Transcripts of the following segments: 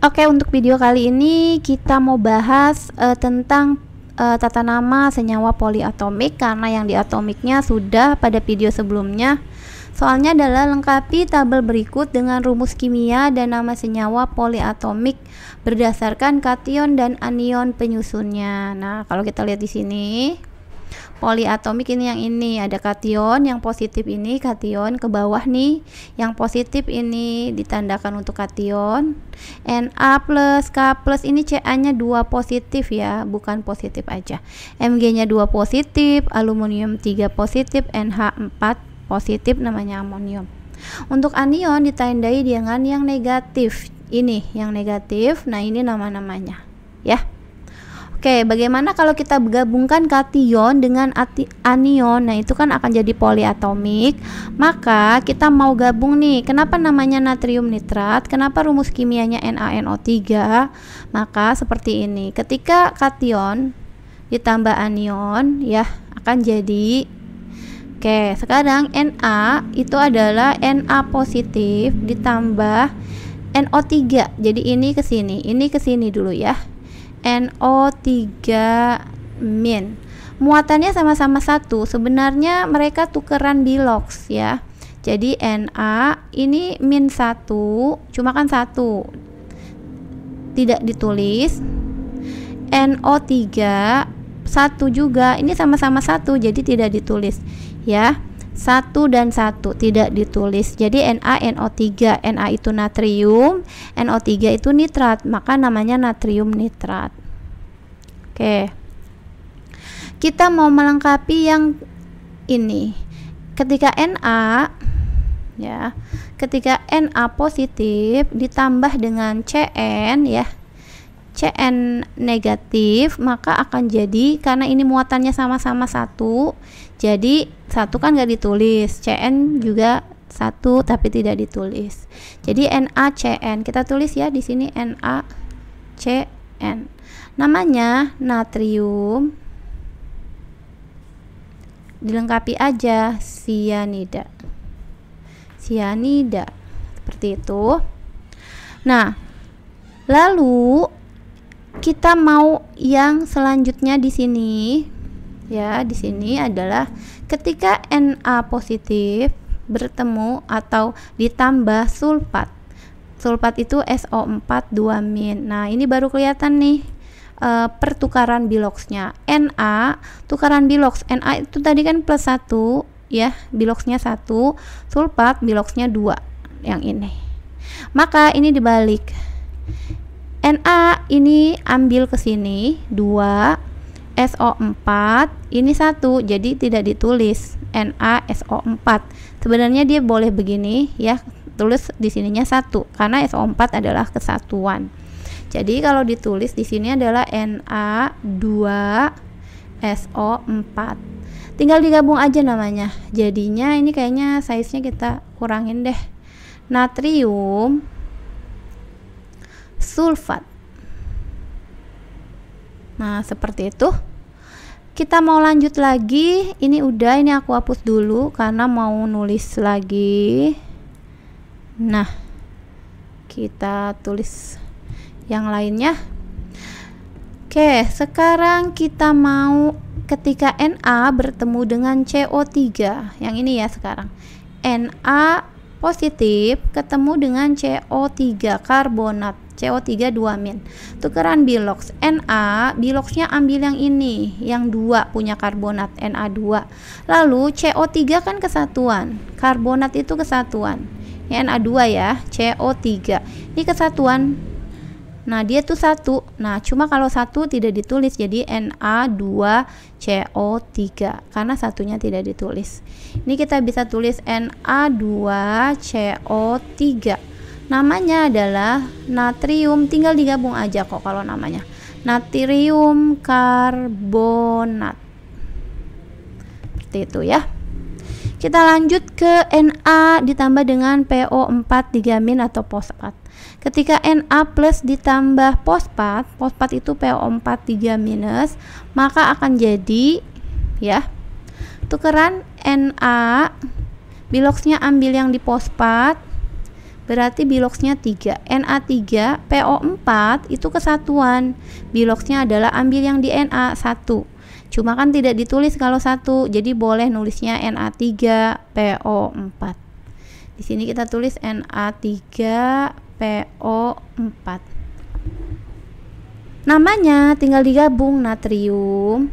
Oke, untuk video kali ini kita mau bahas tentang tata nama senyawa poliatomik, karena yang diatomiknya sudah pada video sebelumnya. Soalnya adalah lengkapi tabel berikut dengan rumus kimia dan nama senyawa poliatomik berdasarkan kation dan anion penyusunnya. Nah, kalau kita lihat di sini, poliatomik ini yang ini ada kation, yang positif ini kation ke bawah nih, yang positif ini ditandakan untuk kation. Na plus K plus ini Ca nya 2 positif ya, bukan positif aja. Mg nya 2 positif, aluminium 3 positif, Nh 4 positif, namanya amonium. Untuk anion ditandai dengan yang negatif, ini yang negatif. Nah, ini nama-namanya ya. Oke, bagaimana kalau kita gabungkan kation dengan anion? Nah, itu kan akan jadi poliatomik. Maka kita mau gabung nih. Kenapa namanya natrium nitrat? Kenapa rumus kimianya NaNO3? Maka seperti ini. Ketika kation ditambah anion ya akan jadi, oke, sekarang Na itu adalah Na positif ditambah NO3. Jadi ini ke sini dulu ya. NO3 min. Muatannya sama-sama 1. Sebenarnya mereka tukeran biloks ya. Jadi Na ini min 1, cuma kan 1 tidak ditulis. NO3 1 juga, ini sama-sama 1, jadi tidak ditulis ya. 1 dan 1 tidak ditulis. Jadi NaNO3, Na itu natrium, NO3 itu nitrat, maka namanya natrium nitrat. Oke. Kita mau melengkapi yang ini. Ketika Na ya, ketika Na positif ditambah dengan Cn ya, Cn negatif, maka akan jadi, karena ini muatannya sama-sama 1, jadi 1 kan nggak ditulis, Cn juga 1 tapi tidak ditulis. Jadi NaCN kita tulis ya di sini, NaCN. Namanya natrium, dilengkapi aja sianida. Sianida seperti itu. Nah, lalu kita mau yang selanjutnya di sini ya. Di sini adalah ketika Na positif bertemu atau ditambah sulfat. Sulfat itu SO4 2-. Nah, ini baru kelihatan nih pertukaran biloksnya. Na tukaran biloks, Na itu tadi kan plus 1 ya, biloksnya 1, sulfat biloksnya 2 yang ini. Maka ini dibalik. Na ini ambil ke sini 2, SO4 ini 1, jadi tidak ditulis NaSO4. Sebenarnya dia boleh begini ya, tulis di sininya 1 karena SO4 adalah kesatuan. Jadi kalau ditulis di sini adalah Na2SO4. Tinggal digabung aja namanya. Jadinya ini kayaknya size-nya kita kurangin deh. Natrium sulfat. Nah, seperti itu. Kita mau lanjut lagi. Ini udah, ini aku hapus dulu karena mau nulis lagi. Nah, kita tulis yang lainnya. Oke, sekarang kita mau ketika Na bertemu dengan CO3. Yang ini ya sekarang. Na positif ketemu dengan CO3 karbonat, CO3 2-. Tukeran biloks. Na biloksnya ambil yang ini, yang 2 punya karbonat, Na2. Lalu CO3 kan kesatuan, karbonat itu kesatuan ya, Na2 ya, CO3 ini kesatuan. Nah, dia tuh 1. Nah, cuma kalau 1 tidak ditulis, jadi Na2CO3 karena satunya tidak ditulis. Ini kita bisa tulis Na2CO3. Namanya adalah natrium, tinggal digabung aja kok kalau namanya. Natrium karbonat. Seperti itu ya. Kita lanjut ke Na ditambah dengan PO4 3- atau fosfat. Ketika Na plus ditambah fosfat, fosfat itu PO4 3-, maka akan jadi ya, tukeran Na biloksnya ambil yang di fosfat, berarti biloxnya 3. Na3 PO4 itu kesatuan, biloxnya adalah ambil yang di Na 1. Cuma kan tidak ditulis kalau 1, jadi boleh nulisnya Na3 PO4. Di sini kita tulis Na3 PO4. Namanya tinggal digabung, natrium,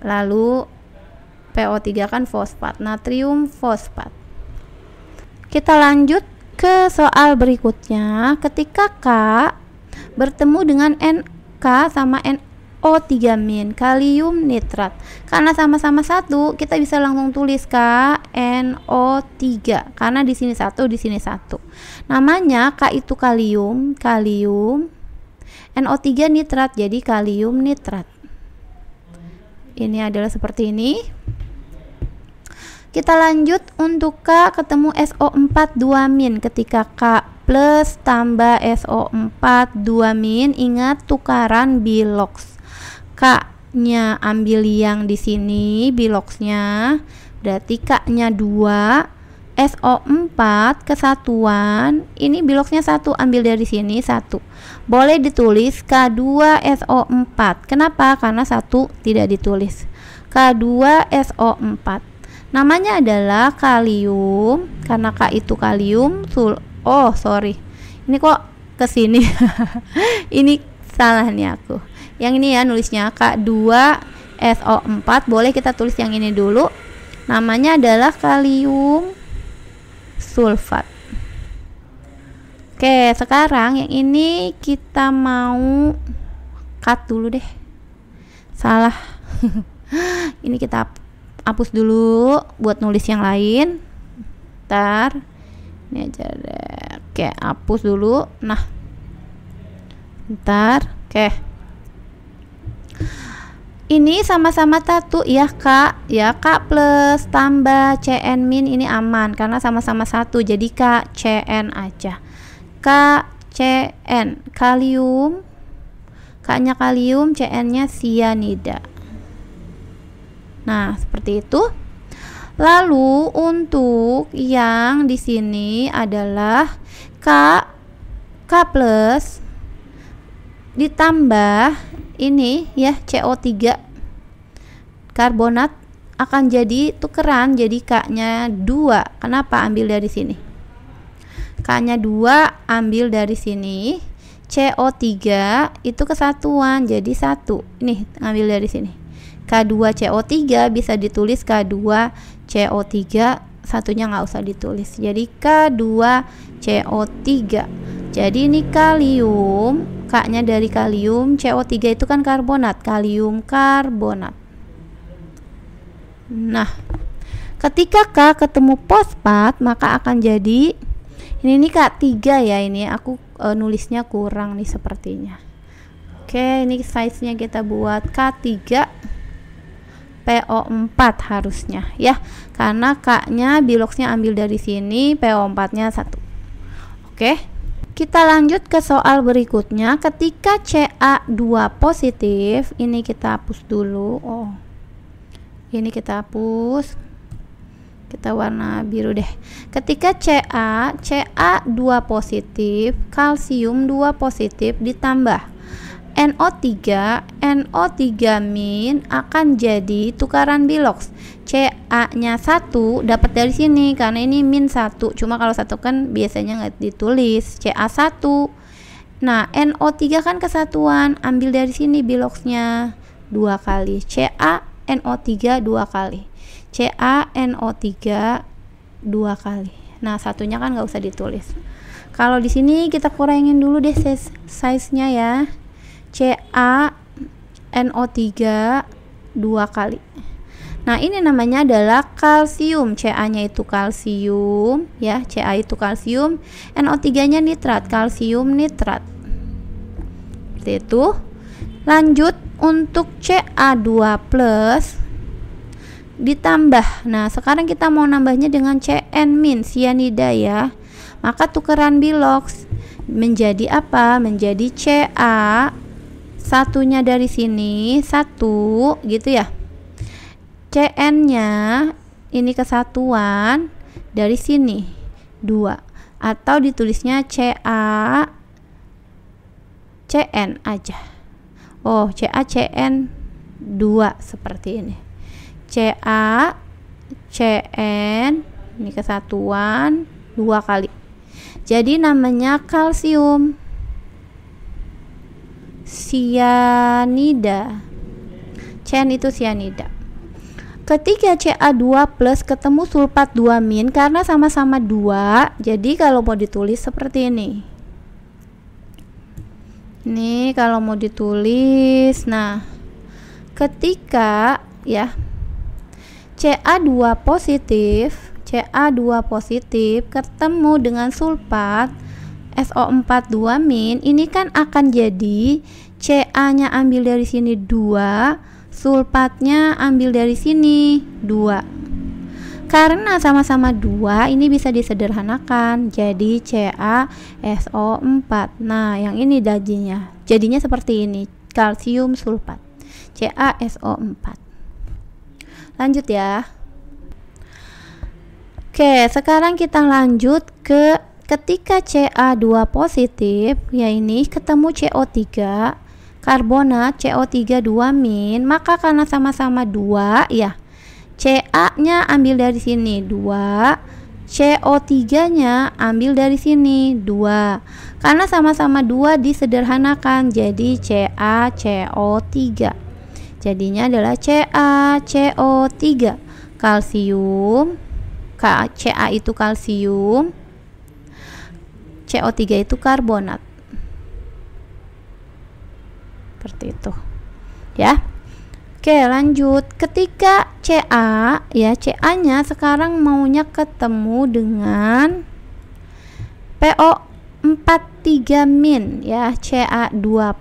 lalu PO3 kan fosfat, natrium fosfat. Kita lanjut ke soal berikutnya. Ketika K bertemu dengan NK sama NO3- kalium nitrat, karena sama-sama 1, kita bisa langsung tulis KNO3 karena di sini 1, di sini 1. Namanya K itu kalium, NO3 nitrat, jadi kalium nitrat. Ini adalah seperti ini. Kita lanjut untuk K ketemu SO4 2-. Ketika K plus tambah SO4 2-, ingat tukaran bilox. K-nya ambil yang di sini biloxnya, berarti K-nya 2, SO4 kesatuan, ini biloxnya 1, ambil dari sini 1. Boleh ditulis K2SO4. Kenapa? Karena 1 tidak ditulis. K2SO4. Namanya adalah kalium, karena K itu kalium. Ini kok kesini. Ini salah nih aku. Yang ini ya nulisnya K2SO4. Boleh kita tulis yang ini dulu. Namanya adalah kalium sulfat. Oke, sekarang yang ini kita mau cut dulu deh. Salah. Ini kita hapus dulu buat nulis yang lain. Ntar ini aja deh. Oke, hapus dulu. Nah, ntar. Oke, ini sama-sama satu ya K, ya K plus tambah Cn min, ini aman karena sama-sama 1, jadi KCN aja. KCN kalium, K-nya kalium, Cn-nya sianida. Nah, seperti itu. Lalu untuk yang di sini adalah K plus ditambah ini ya CO3 karbonat akan jadi tukeran, jadi K-nya 2. Kenapa? Ambil dari sini. K-nya 2 ambil dari sini. CO3 itu kesatuan, jadi 1. Ini ngambil dari sini. K2CO3 bisa ditulis K2CO3, satunya nggak usah ditulis, jadi K2CO3. Jadi ini kalium, K-nya dari kalium, CO3 itu kan karbonat, kalium karbonat. Nah, ketika K ketemu fosfat, maka akan jadi ini K3 ya. Ini aku nulisnya kurang nih sepertinya. Oke, ini size-nya kita buat K3 PO4 harusnya ya, karena K-nya biloxnya ambil dari sini, PO4-nya 1. Oke, kita lanjut ke soal berikutnya. Ketika Ca2 positif, ini kita hapus dulu. Ini kita hapus, kita warna biru deh. Ketika Ca2 positif, kalsium 2 positif ditambah NO3 akan jadi tukaran bilox. Ca-nya 1 dapat dari sini karena ini -1. Cuma kalau 1 kan biasanya nggak ditulis Ca1. Nah, NO3 kan kesatuan, ambil dari sini biloxnya 2 kali. CaNO3 2 kali. CaNO3 2 kali. Nah, satunya kan nggak usah ditulis. Kalau di sini kita kurangin dulu deh size-nya ya. CaNO3 2 kali. Nah, ini namanya adalah kalsium. Ca-nya itu kalsium ya, Ca itu kalsium, NO3-nya nitrat, kalsium nitrat. Seperti itu. Lanjut untuk Ca2 plus ditambah. Nah, sekarang kita mau nambahnya dengan Cn- sianida ya. Maka tukeran bilox menjadi apa? Menjadi Ca, satunya dari sini 1 gitu ya. Cn-nya ini kesatuan dari sini. 2, atau ditulisnya CaCN aja. Oh, CaCN 2 seperti ini. CaCN ini kesatuan 2 kali. Jadi namanya kalsium sianida. CN itu sianida. Ketika Ca2 plus ketemu sulfat 2- karena sama-sama 2, jadi kalau mau ditulis seperti ini. Ini kalau mau ditulis, nah ketika ya Ca2 positif ketemu dengan sulfat SO4 2-, ini kan akan jadi Ca-nya ambil dari sini 2, sulfatnya ambil dari sini 2. Karena sama-sama 2, ini bisa disederhanakan jadi CaSO4. Nah, yang ini jadinya seperti ini, kalsium sulfat, CaSO4. Lanjut ya. Oke, sekarang kita lanjut ke ketika Ca2 positif, ya ini ketemu CO3 karbonat CO3 2-, maka karena sama-sama 2 ya, Ca-nya ambil dari sini 2, CO3-nya ambil dari sini 2. Karena sama-sama 2 disederhanakan jadi CaCO3. Jadinya adalah CaCO3. Kalsium, Ca itu kalsium, CO3 itu karbonat. Seperti itu ya. Oke, lanjut. Ketika Ca ya, Ca-nya sekarang maunya ketemu dengan PO4 3- ya, Ca2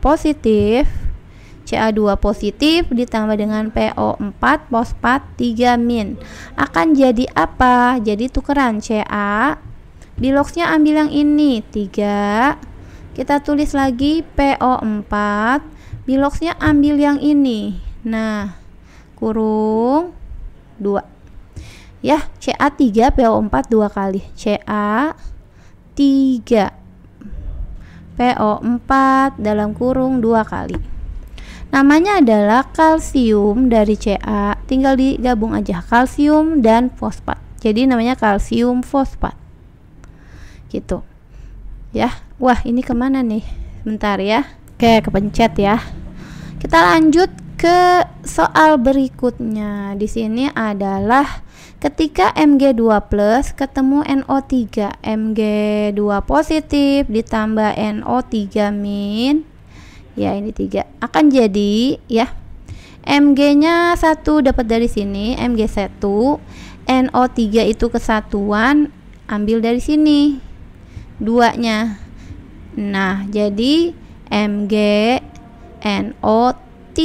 positif ditambah dengan PO4 fosfat 3- akan jadi apa? Jadi tukeran Ca biloxnya ambil yang ini 3, kita tulis lagi PO4, biloxnya ambil yang ini, nah kurung 2 ya, Ca3 PO4 2 kali, Ca3 PO4 dalam kurung 2 kali. Namanya adalah kalsium dari Ca, tinggal digabung aja kalsium dan fosfat, jadi namanya kalsium fosfat gitu ya. Wah, ini kemana nih? Bentar ya. Oke, kepencet ya. Kita lanjut ke soal berikutnya. Di sini adalah ketika Mg2+ ketemu NO3, Mg2 positif ditambah NO3-, ya ini 3, akan jadi ya Mg-nya 1 dapat dari sini, Mg1, NO3 itu kesatuan ambil dari sini 2-nya. Nah, jadi MgNO3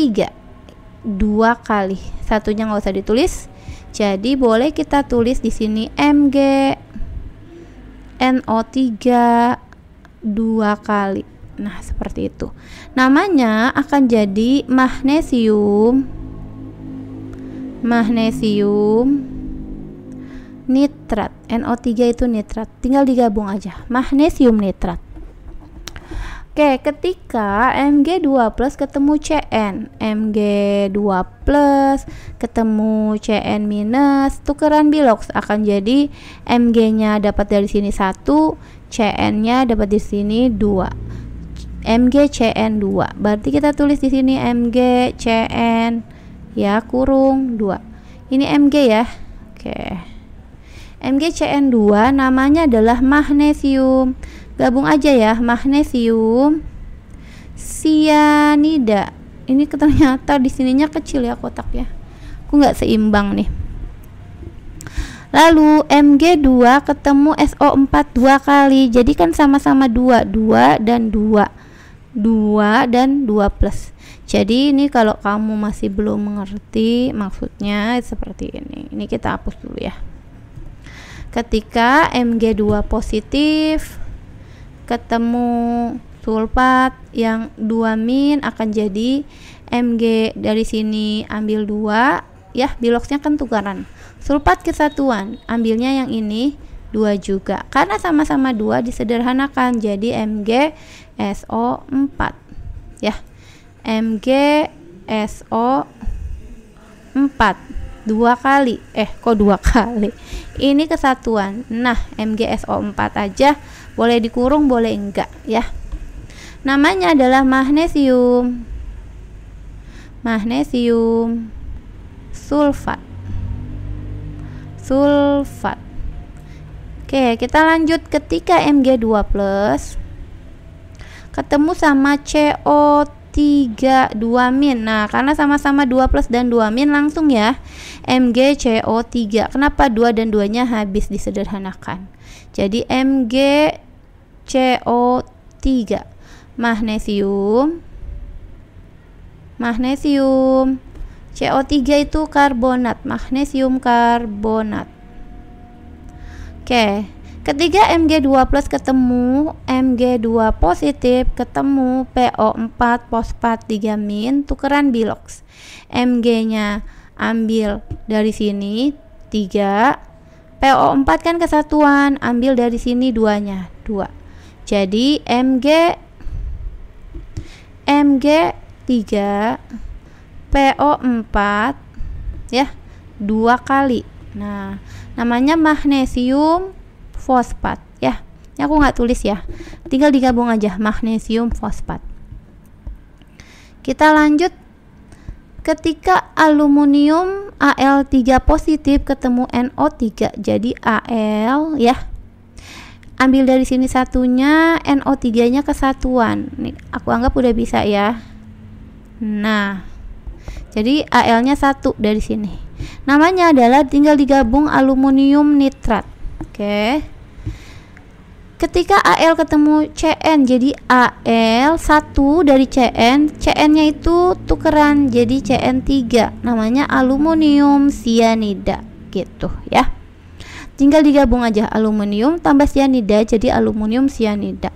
2 kali. Satunya nggak usah ditulis. Jadi boleh kita tulis di sini MgNO3 2 kali. Nah, seperti itu. Namanya akan jadi magnesium nitrat. NO3 itu nitrat, tinggal digabung aja, magnesium nitrat. Oke, ketika Mg2+ ketemu Cn, Mg2+ ketemu Cn-, tukeran bilox akan jadi Mg-nya dapat dari sini 1, Cn-nya dapat di sini 2, MgCN2. Berarti kita tulis di sini MgCN ya, kurung 2. Ini Mg ya. Oke. MgCN2 namanya adalah magnesium. Gabung aja ya, magnesium sianida. Ini ternyata di sininya kecil ya kotaknya. Aku nggak seimbang nih. Lalu Mg2 ketemu SO4 2 kali. Jadi kan sama-sama 2 dan 2 dan 2+. Jadi ini kalau kamu masih belum mengerti maksudnya seperti ini. Ini kita hapus dulu ya. Ketika Mg2 positif ketemu sulfat yang 2- akan jadi Mg dari sini ambil 2 ya, biloxnya kan tukaran. Sulfat kesatuan ambilnya yang ini 2 juga. Karena sama-sama 2 disederhanakan jadi MgSO4 ya. MgSO4 2 kali. Kok 2 kali? Ini kesatuan. Nah, MgSO4 aja, boleh dikurung boleh enggak ya. Namanya adalah magnesium. Magnesium sulfat. Oke, kita lanjut. Ketika Mg2+ ketemu sama CO3 2-. Nah, karena sama-sama 2+ dan 2- langsung ya MgCO3. Kenapa 2 dan 2-nya habis disederhanakan? Jadi MgCO3 magnesium CO3 itu karbonat, magnesium karbonat. Oke, ketika Mg2+ ketemu Mg2 positif ketemu PO4 fosfat 3-, tukeran biloks. Mg-nya ambil dari sini 3, PO4 kan kesatuan, ambil dari sini 2-nya 2. Jadi Mg3 PO4 ya 2 kali. Nah, namanya magnesium fosfat ya. Ini aku nggak tulis ya, tinggal digabung aja magnesium fosfat. Kita lanjut. Ketika aluminium Al3 positif ketemu NO3 jadi Al ya. Ambil dari sini satunya, NO3-nya kesatuan. Nih, aku anggap udah bisa ya. Nah, jadi Al-nya 1 dari sini. Namanya adalah tinggal digabung aluminium nitrat. Oke. Ketika Al ketemu Cn jadi Al 1 dari Cn, Cn-nya itu tukeran jadi Cn3. Namanya aluminium sianida gitu ya. Tinggal digabung aja aluminium tambah sianida jadi aluminium sianida.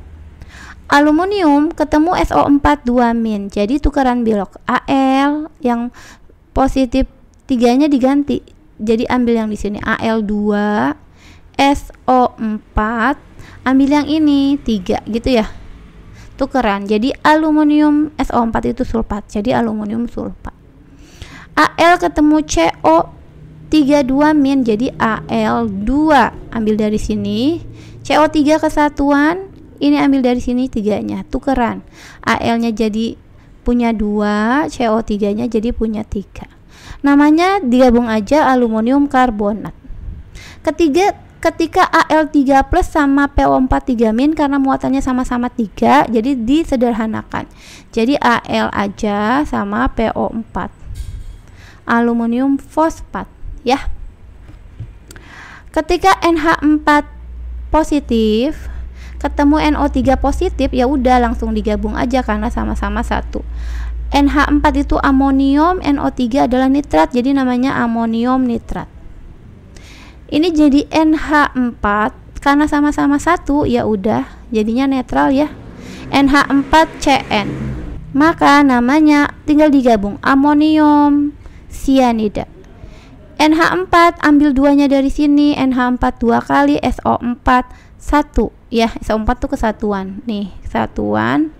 Aluminium ketemu SO4 2-, jadi tukeran bilok. Al yang positif 3-nya diganti. Jadi ambil yang di sini Al2 SO4, ambil yang ini 3 gitu ya. Tukeran. Jadi aluminium SO4 itu sulfat. Jadi aluminium sulfat. Al ketemu CO3 2-, jadi Al2. Ambil dari sini. CO3 kesatuan, ini ambil dari sini 3-nya, tukeran. Al-nya jadi punya 2, CO3-nya jadi punya 3. Namanya digabung aja aluminium karbonat. Ketika Al3+ sama PO4 3- karena muatannya sama-sama 3, jadi disederhanakan. Jadi Al aja sama PO4. Aluminium fosfat ya. Ketika NH4 positif ketemu NO3 positif, ya udah langsung digabung aja karena sama-sama 1. NH4 itu amonium, NO3 adalah nitrat, jadi namanya amonium nitrat. Ini jadi NH4 karena sama-sama 1, ya udah jadinya netral ya. NH4Cn. Maka namanya tinggal digabung amonium sianida. NH4 ambil 2-nya dari sini, NH4 2 kali, SO4 1 ya. SO4 tuh kesatuan nih, kesatuan.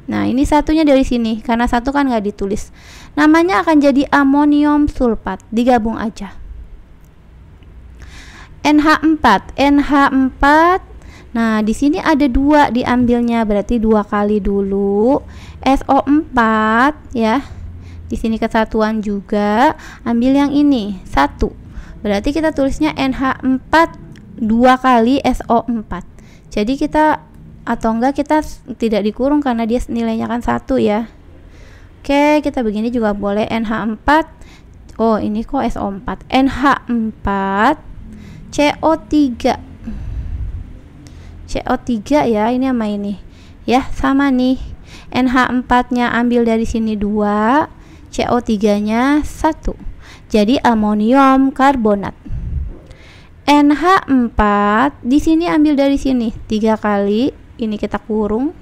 Nah, ini satunya dari sini karena 1 kan nggak ditulis. Namanya akan jadi amonium sulfat. Digabung aja. NH4. Nah, di sini ada 2 diambilnya, berarti 2 kali dulu. SO4 ya. Di sini kesatuan juga. Ambil yang ini 1. Berarti kita tulisnya NH4 2 kali SO4. Jadi kita atau enggak kita tidak dikurung karena dia nilainya kan 1 ya. Oke, kita begini juga boleh NH4. Oh, ini kok SO4. NH4 CO3. CO3 ya, ini sama ini. Ya, sama nih. NH4-nya ambil dari sini 2, CO3-nya 1. Jadi amonium karbonat. NH4 di sini ambil dari sini 3 kali, ini kita kurung.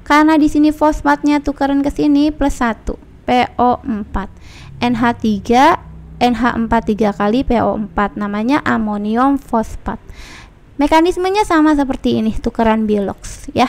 Karena di sini fosfatnya tukeran ke sini plus 1, PO4. NH3 NH4 3 kali PO4, namanya amonium fosfat. Mekanismenya sama seperti ini, tukeran bilox ya.